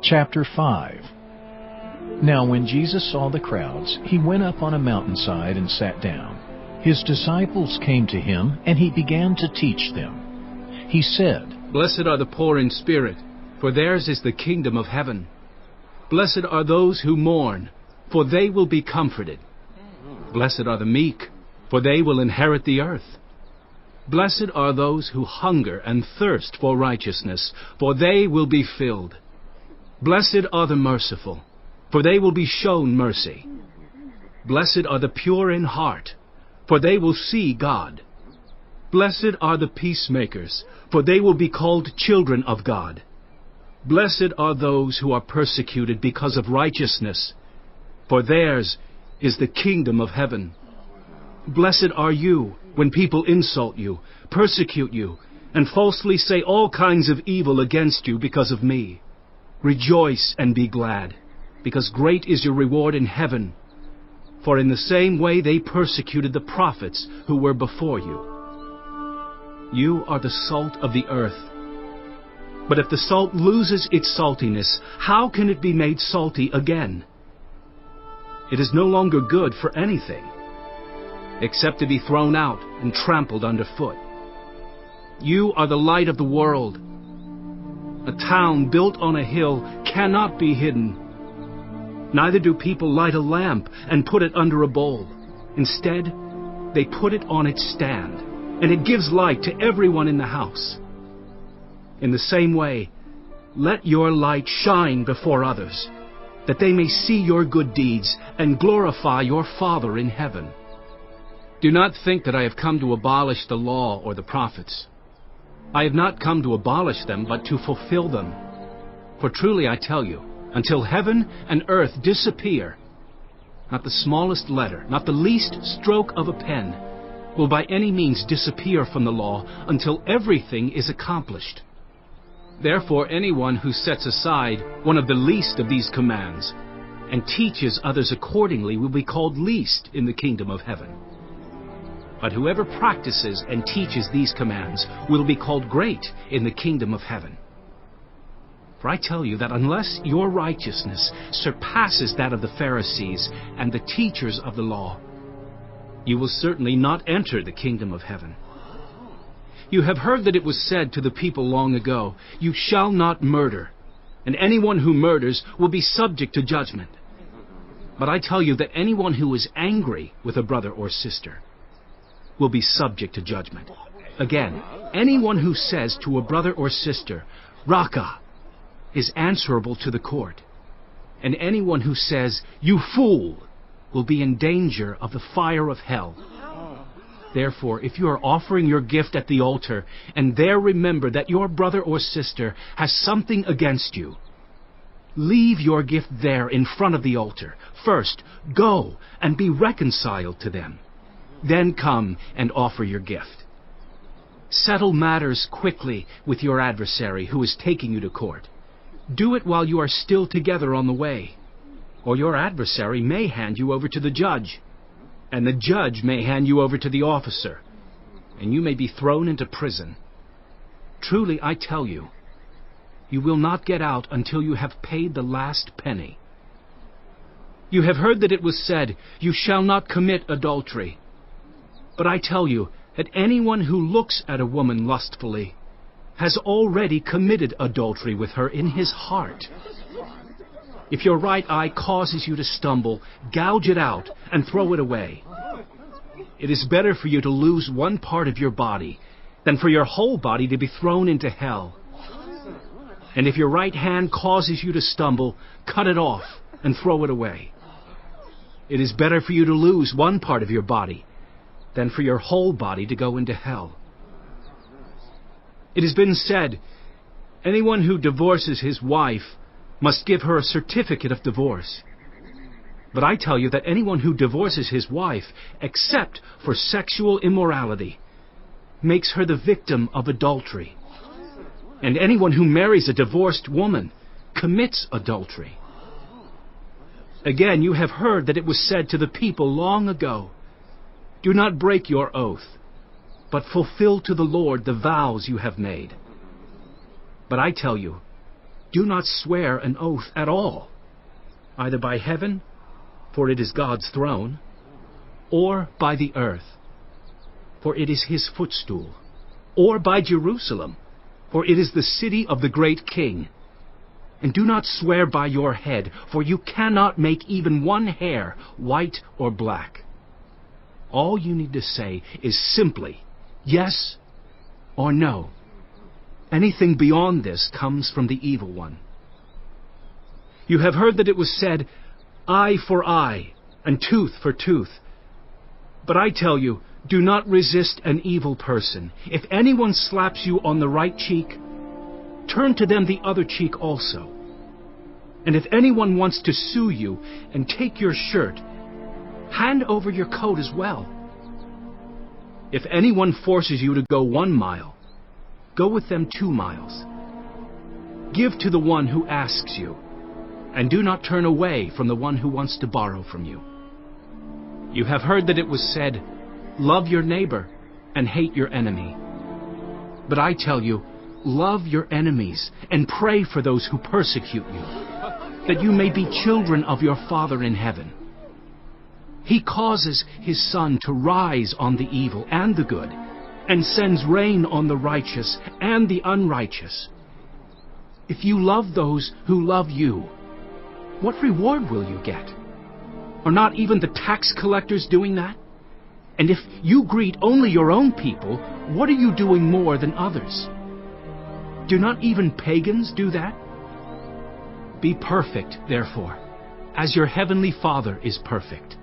Chapter 5. Now when Jesus saw the crowds, he went up on a mountainside and sat down. His disciples came to him, and he began to teach them. He said, Blessed are the poor in spirit, for theirs is the kingdom of heaven. Blessed are those who mourn, for they will be comforted. Blessed are the meek, for they will inherit the earth. Blessed are those who hunger and thirst for righteousness, for they will be filled. Blessed are the merciful, for they will be shown mercy. Blessed are the pure in heart, for they will see God. Blessed are the peacemakers, for they will be called children of God. Blessed are those who are persecuted because of righteousness, for theirs is the kingdom of heaven. Blessed are you when people insult you, persecute you, and falsely say all kinds of evil against you because of me. Rejoice and be glad, because great is your reward in heaven. For in the same way they persecuted the prophets who were before you. You are the salt of the earth. But if the salt loses its saltiness, how can it be made salty again? It is no longer good for anything, except to be thrown out and trampled underfoot. You are the light of the world. A town built on a hill cannot be hidden. Neither do people light a lamp and put it under a bowl. Instead, they put it on its stand, and it gives light to everyone in the house. In the same way, let your light shine before others, that they may see your good deeds and glorify your Father in heaven. Do not think that I have come to abolish the law or the prophets. I have not come to abolish them, but to fulfill them. For truly I tell you, until heaven and earth disappear, not the smallest letter, not the least stroke of a pen, will by any means disappear from the law until everything is accomplished. Therefore anyone who sets aside one of the least of these commands and teaches others accordingly will be called least in the kingdom of heaven. But whoever practices and teaches these commands will be called great in the kingdom of heaven. For I tell you that unless your righteousness surpasses that of the Pharisees and the teachers of the law, you will certainly not enter the kingdom of heaven. You have heard that it was said to the people long ago, You shall not murder, and anyone who murders will be subject to judgment. But I tell you that anyone who is angry with a brother or sister will be subject to judgment. Again, anyone who says to a brother or sister, Raca, is answerable to the court. And anyone who says, You fool, will be in danger of the fire of hell. Therefore, if you are offering your gift at the altar, and there remember that your brother or sister has something against you, leave your gift there in front of the altar. First, go and be reconciled to them. Then come and offer your gift. Settle matters quickly with your adversary who is taking you to court. Do it while you are still together on the way, or your adversary may hand you over to the judge, and the judge may hand you over to the officer, and you may be thrown into prison. Truly, I tell you, you will not get out until you have paid the last penny. You have heard that it was said, You shall not commit adultery. But I tell you that anyone who looks at a woman lustfully has already committed adultery with her in his heart. If your right eye causes you to stumble, gouge it out and throw it away. It is better for you to lose one part of your body than for your whole body to be thrown into hell. And if your right hand causes you to stumble, cut it off and throw it away. It is better for you to lose one part of your body than for your whole body to go into hell. It has been said, anyone who divorces his wife must give her a certificate of divorce. But I tell you that anyone who divorces his wife, except for sexual immorality, makes her the victim of adultery. And anyone who marries a divorced woman commits adultery. Again, you have heard that it was said to the people long ago, Do not break your oath, but fulfill to the Lord the vows you have made. But I tell you, do not swear an oath at all, either by heaven, for it is God's throne, or by the earth, for it is his footstool, or by Jerusalem, for it is the city of the great King. And do not swear by your head, for you cannot make even one hair white or black. All you need to say is simply yes or no. Anything beyond this comes from the evil one. You have heard that it was said, eye for eye, and tooth for tooth. But I tell you, do not resist an evil person. If anyone slaps you on the right cheek, turn to them the other cheek also. And if anyone wants to sue you and take your shirt, hand over your coat as well. If anyone forces you to go 1 mile, go with them 2 miles. Give to the one who asks you, and do not turn away from the one who wants to borrow from you. You have heard that it was said, love your neighbor and hate your enemy. But I tell you, love your enemies and pray for those who persecute you, that you may be children of your Father in heaven. He causes his sun to rise on the evil and the good, and sends rain on the righteous and the unrighteous. If you love those who love you, what reward will you get? Are not even the tax collectors doing that? And if you greet only your own people, what are you doing more than others? Do not even pagans do that? Be perfect, therefore, as your heavenly Father is perfect.